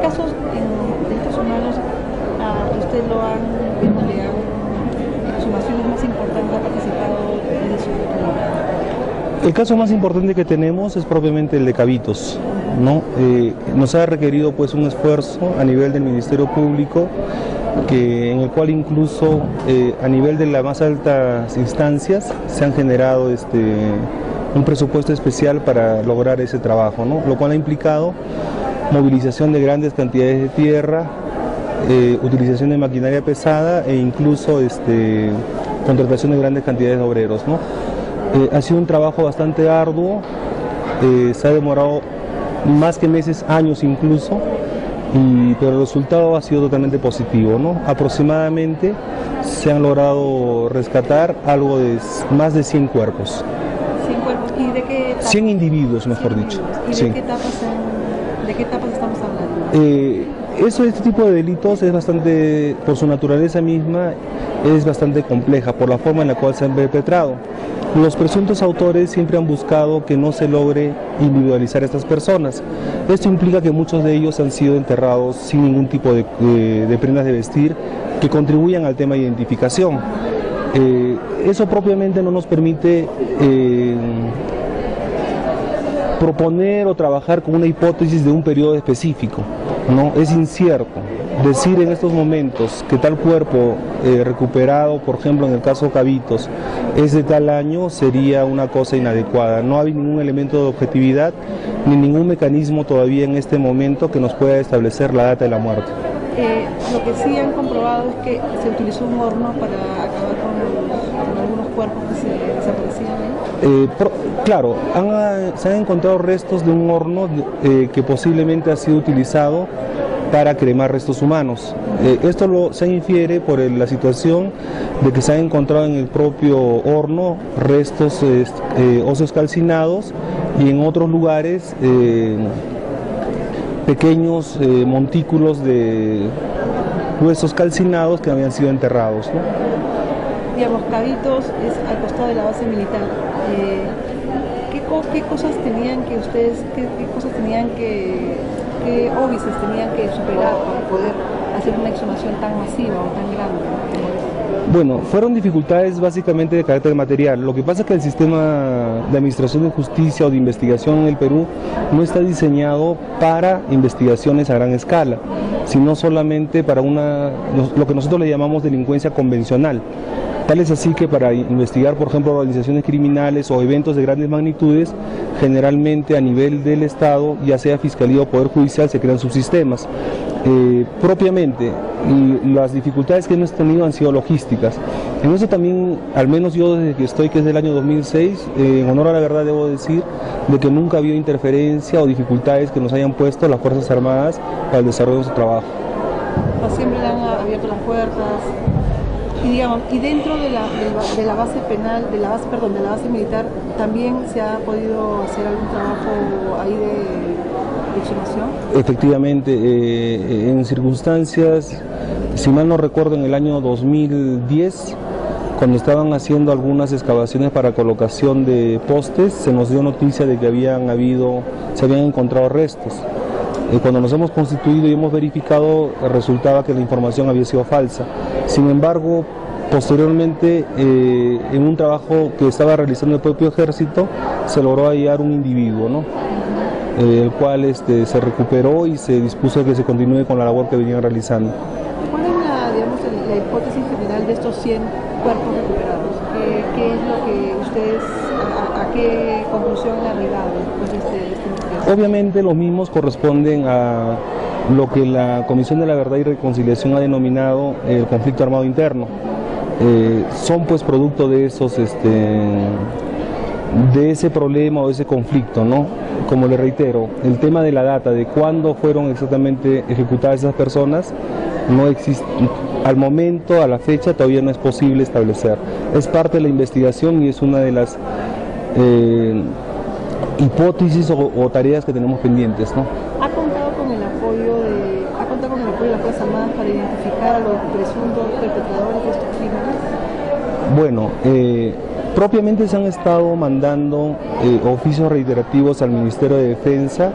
Casos en delitos humanos que usted lo han, digamos, le han, en las sumaciones más importantes ha participado de su autoridad. El caso más importante que tenemos es propiamente el de Cabitos, ¿no? Nos ha requerido pues un esfuerzo a nivel del Ministerio Público, en el cual incluso a nivel de las más altas instancias se han generado un presupuesto especial para lograr ese trabajo, ¿no? Lo cual ha implicado movilización de grandes cantidades de tierra, utilización de maquinaria pesada e incluso contratación de grandes cantidades de obreros, ¿no? Ha sido un trabajo bastante arduo, se ha demorado más que meses, años incluso, pero el resultado ha sido totalmente positivo, ¿no? Aproximadamente se han logrado rescatar algo de más de 100 cuerpos. 100 cuerpos, ¿y de qué etapas? 100 individuos, mejor dicho. ¿Y sí. de qué etapas estamos hablando? Este tipo de delitos es bastante, por su naturaleza misma, es bastante compleja por la forma en la cual se han perpetrado. Los presuntos autores siempre han buscado que no se logre individualizar a estas personas. Esto implica que muchos de ellos han sido enterrados sin ningún tipo de prendas de vestir que contribuyan al tema de identificación. Eso propiamente no nos permite proponer o trabajar con una hipótesis de un periodo específico, ¿no? Es incierto decir en estos momentos que tal cuerpo recuperado, por ejemplo en el caso Cabitos, es de tal año, sería una cosa inadecuada. No hay ningún elemento de objetividad ni ningún mecanismo todavía en este momento que nos pueda establecer la data de la muerte. Lo que sí han comprobado es que se utilizó un horno para acabar con algunos cuerpos que se desaparecían ahí. Claro, se han encontrado restos de un horno que posiblemente ha sido utilizado para cremar restos humanos. Esto se infiere por la situación de que se han encontrado en el propio horno restos óseos calcinados y en otros lugares pequeños montículos de huesos calcinados que habían sido enterrados, ¿no? Digamos, Cabitos es al costado de la base militar. ¿Qué cosas tenían que ustedes, qué óbices tenían que superar para poder hacer una exhumación tan masiva o tan grande? Bueno, fueron dificultades básicamente de carácter material. Lo que pasa es que el sistema de administración de justicia o de investigación en el Perú no está diseñado para investigaciones a gran escala, sino solamente para lo que nosotros le llamamos delincuencia convencional. Tal es así que para investigar, por ejemplo, organizaciones criminales o eventos de grandes magnitudes, generalmente a nivel del Estado, ya sea Fiscalía o Poder Judicial, se crean subsistemas. Propiamente, las dificultades que hemos tenido han sido logísticas. En eso también, al menos yo desde que estoy, que es del año 2006, en honor a la verdad debo decir de que nunca ha habido interferencia o dificultades que nos hayan puesto las Fuerzas Armadas para el desarrollo de su trabajo. Siempre le han abierto las puertas. Y digamos, y dentro de la base penal, de la base militar, también se ha podido hacer algún trabajo ahí de exhumación. Efectivamente, en circunstancias, si mal no recuerdo, en el año 2010, cuando estaban haciendo algunas excavaciones para colocación de postes, se nos dio noticia de que se habían encontrado restos. Cuando nos hemos constituido y hemos verificado, resultaba que la información había sido falsa. Sin embargo, posteriormente, en un trabajo que estaba realizando el propio ejército, se logró hallar un individuo, ¿no? El cual se recuperó y se dispuso a que se continúe con la labor que venían realizando. ¿Cuál es la hipótesis general de estos 100 cuerpos recuperados? ¿Qué es lo que ustedes, a qué conclusión han arribado después de esta investigación? Obviamente los mismos corresponden a lo que la Comisión de la Verdad y Reconciliación ha denominado el conflicto armado interno. Son pues producto de ese problema o de ese conflicto, ¿no? Como le reitero, el tema de la data, de cuándo fueron exactamente ejecutadas esas personas, no existe, al momento, a la fecha, todavía no es posible establecer. Es parte de la investigación y es una de las hipótesis o tareas que tenemos pendientes, ¿no? ¿Ha contado con el apoyo de las Fuerzas Armadas para identificar a los presuntos perpetradores de estos crímenes? Bueno, propiamente se han estado mandando oficios reiterativos al Ministerio de Defensa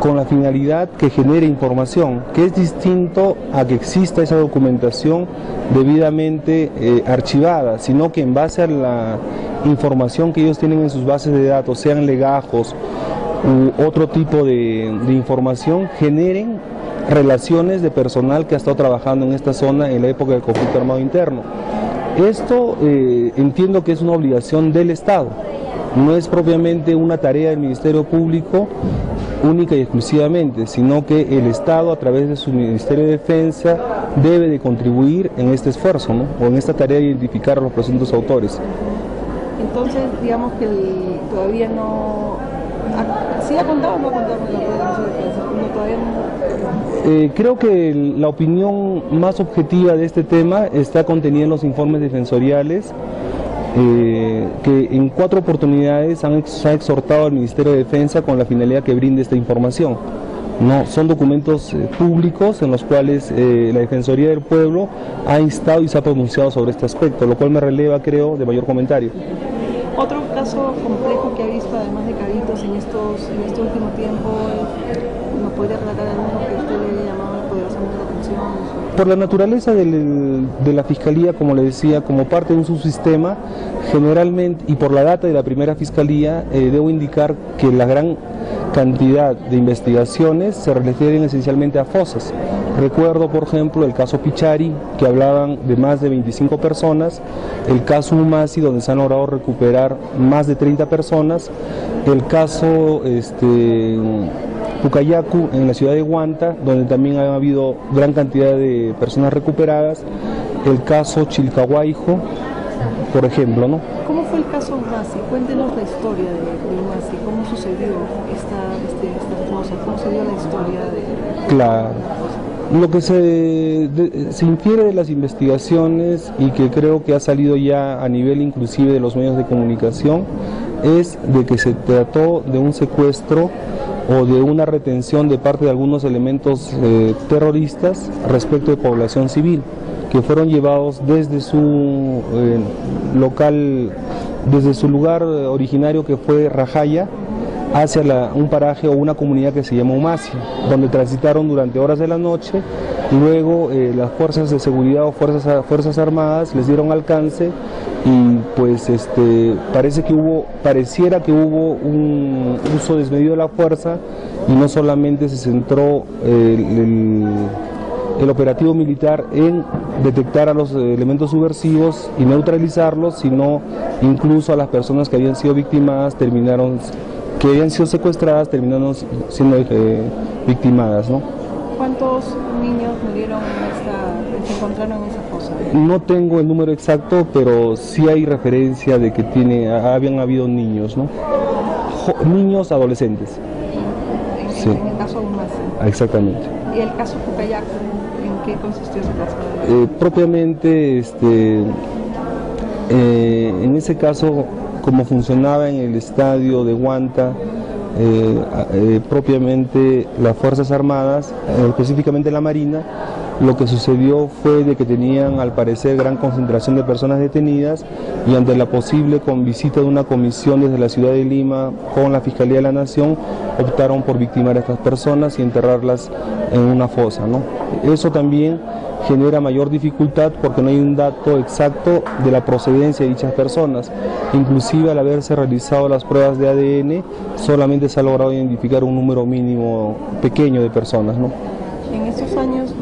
con la finalidad que genere información, que es distinto a que exista esa documentación debidamente archivada, sino que en base a la información que ellos tienen en sus bases de datos, sean legajos u otro tipo de información, generen relaciones de personal que ha estado trabajando en esta zona en la época del conflicto armado interno. Esto entiendo que es una obligación del Estado, no es propiamente una tarea del Ministerio Público única y exclusivamente, sino que el Estado a través de su Ministerio de Defensa debe de contribuir en este esfuerzo, ¿no? O en esta tarea de identificar a los presuntos autores. Entonces, digamos que todavía no... ¿Sí ha contado o no ha contado con el apoyo del Ministerio de Defensa? No, todavía no. Creo que la opinión más objetiva de este tema está contenida en los informes defensoriales, que en 4 oportunidades se ha exhortado al Ministerio de Defensa con la finalidad que brinde esta información. No, son documentos públicos en los cuales la Defensoría del Pueblo ha instado y se ha pronunciado sobre este aspecto, lo cual me releva, creo, de mayor comentario. Otro caso complejo que ha visto, además de Cabitos, en este último tiempo, ¿nos podría relatar alguno que usted le haya llamado poderosamente la atención? Por la naturaleza de la Fiscalía, como le decía, como parte de un subsistema, generalmente, y por la data de la primera Fiscalía, debo indicar que la gran cantidad de investigaciones se refieren esencialmente a fosas. Recuerdo, por ejemplo, el caso Pichari, que hablaban de más de 25 personas, el caso Umasi, donde se han logrado recuperar más de 30 personas, el caso Pucayacu, en la ciudad de Huanta, donde también ha habido gran cantidad de personas recuperadas, el caso Chilcahuayjo, por ejemplo, ¿no? ¿Cómo fue el caso Umasi? Cuéntenos la historia de Umasi, cómo sucedió esta cosa, cómo se dio la historia de... Claro. Lo que se infiere de las investigaciones y que creo que ha salido ya a nivel inclusive de los medios de comunicación es de que se trató de un secuestro o de una retención de parte de algunos elementos terroristas respecto de población civil, que fueron llevados desde su desde su lugar originario, que fue Rajaya, hacia un paraje o una comunidad que se llama Umasi, donde transitaron durante horas de la noche. Luego las fuerzas de seguridad o fuerzas armadas les dieron alcance y pues pareciera que hubo un uso desmedido de la fuerza, y no solamente se centró el operativo militar en detectar a los elementos subversivos y neutralizarlos, sino incluso a las personas que habían sido victimadas, que habían sido secuestradas, terminaron siendo victimadas, ¿no? ¿Cuántos niños murieron se encontraron en esa fosa? No tengo el número exacto, pero sí hay referencia de que habían habido niños, ¿no? Niños adolescentes. Sí. En el caso Umasi. Exactamente. ¿Y el caso Pucayacu, en qué consistió ese caso? Propiamente, en ese caso, como funcionaba en el estadio de Huanta, propiamente las Fuerzas Armadas, específicamente la Marina, lo que sucedió fue de que tenían al parecer gran concentración de personas detenidas, y ante la posible visita de una comisión desde la ciudad de Lima con la Fiscalía de la Nación, optaron por victimar a estas personas y enterrarlas en una fosa, ¿no? Eso también genera mayor dificultad porque no hay un dato exacto de la procedencia de dichas personas. Inclusive al haberse realizado las pruebas de ADN, solamente se ha logrado identificar un número mínimo pequeño de personas, ¿no? En estos años, su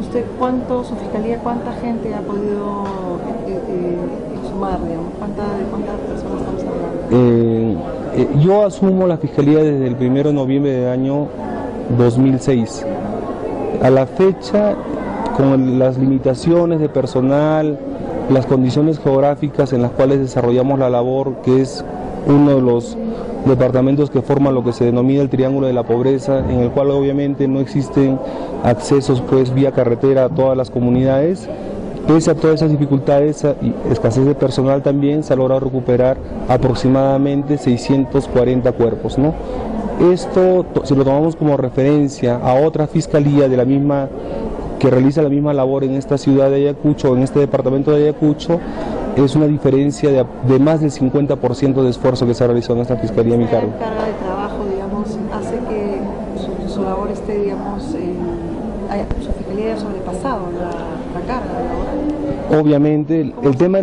Fiscalía, ¿cuánta gente ha podido exhumar, digamos? ¿De cuántas personas estamos hablando? Yo asumo la Fiscalía desde el 1 de noviembre del año 2006. A la fecha, con las limitaciones de personal, las condiciones geográficas en las cuales desarrollamos la labor, que es uno de los departamentos que forman lo que se denomina el Triángulo de la Pobreza, en el cual obviamente no existen accesos vía carretera a todas las comunidades. Pese a todas esas dificultades y escasez de personal, también se ha logrado recuperar aproximadamente 640 cuerpos, ¿no? Esto, si lo tomamos como referencia a otra fiscalía de la misma, que realiza la misma labor en esta ciudad de Ayacucho, en este departamento de Ayacucho, es una diferencia de más del 50% de esfuerzo que se ha realizado en esta fiscalía a mi cargo. La carga de trabajo, digamos, hace que su labor digamos, su fiscalía haya sobrepasado la carga laboral. Obviamente, el tema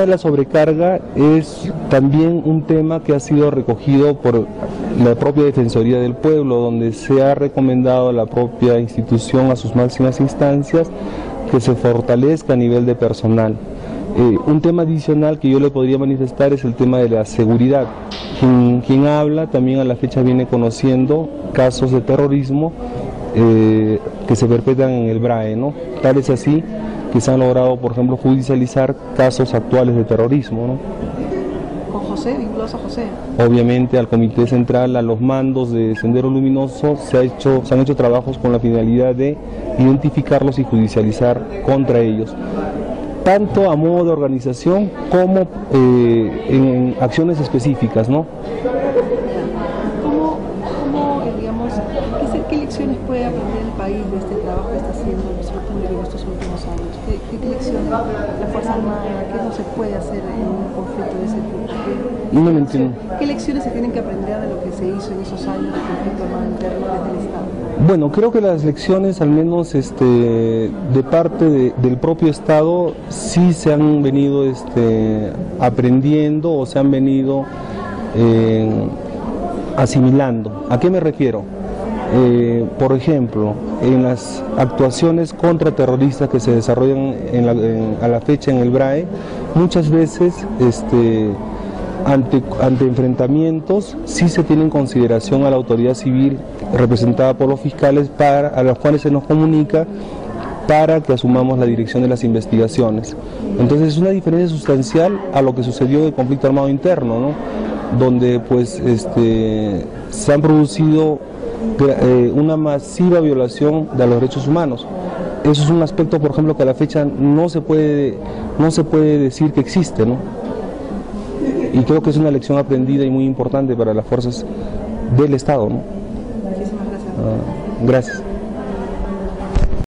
de la sobrecarga es también un tema que ha sido recogido por la propia Defensoría del Pueblo, donde se ha recomendado a la propia institución, a sus máximas instancias, que se fortalezca a nivel de personal. Un tema adicional que yo le podría manifestar es el tema de la seguridad. Quien habla también a la fecha viene conociendo casos de terrorismo que se perpetran en el BRAE, ¿no? Tal es así que se han logrado, por ejemplo, judicializar casos actuales de terrorismo, ¿no? ¿Con José, vinculados a José? Obviamente al Comité Central, a los mandos de Sendero Luminoso, se han hecho trabajos con la finalidad de identificarlos y judicializar contra ellos, tanto a modo de organización como en acciones específicas, ¿no? Digamos, ¿qué lecciones puede aprender el país de este trabajo que está haciendo en estos últimos años? ¿Qué lecciones la Fuerza Armada, qué no se puede hacer en un conflicto de ese tipo? No me entiendo. ¿Qué lecciones se tienen que aprender de lo que se hizo en esos años de conflicto armado interno desde el Estado? Bueno, creo que las lecciones, al menos de parte del propio Estado, sí se han venido aprendiendo o se han venido asimilando. ¿A qué me refiero? Por ejemplo, en las actuaciones contraterroristas que se desarrollan a la fecha en el BRAE, muchas veces ante enfrentamientos sí se tiene en consideración a la autoridad civil representada por los fiscales a los cuales se nos comunica para que asumamos la dirección de las investigaciones. Entonces es una diferencia sustancial a lo que sucedió en el conflicto armado interno, ¿no? Donde pues se han producido una masiva violación de los derechos humanos. Eso es un aspecto, por ejemplo, que a la fecha no se puede decir que existe, ¿no? Y creo que es una lección aprendida y muy importante para las fuerzas del Estado, ¿no? Muchísimas gracias. Gracias.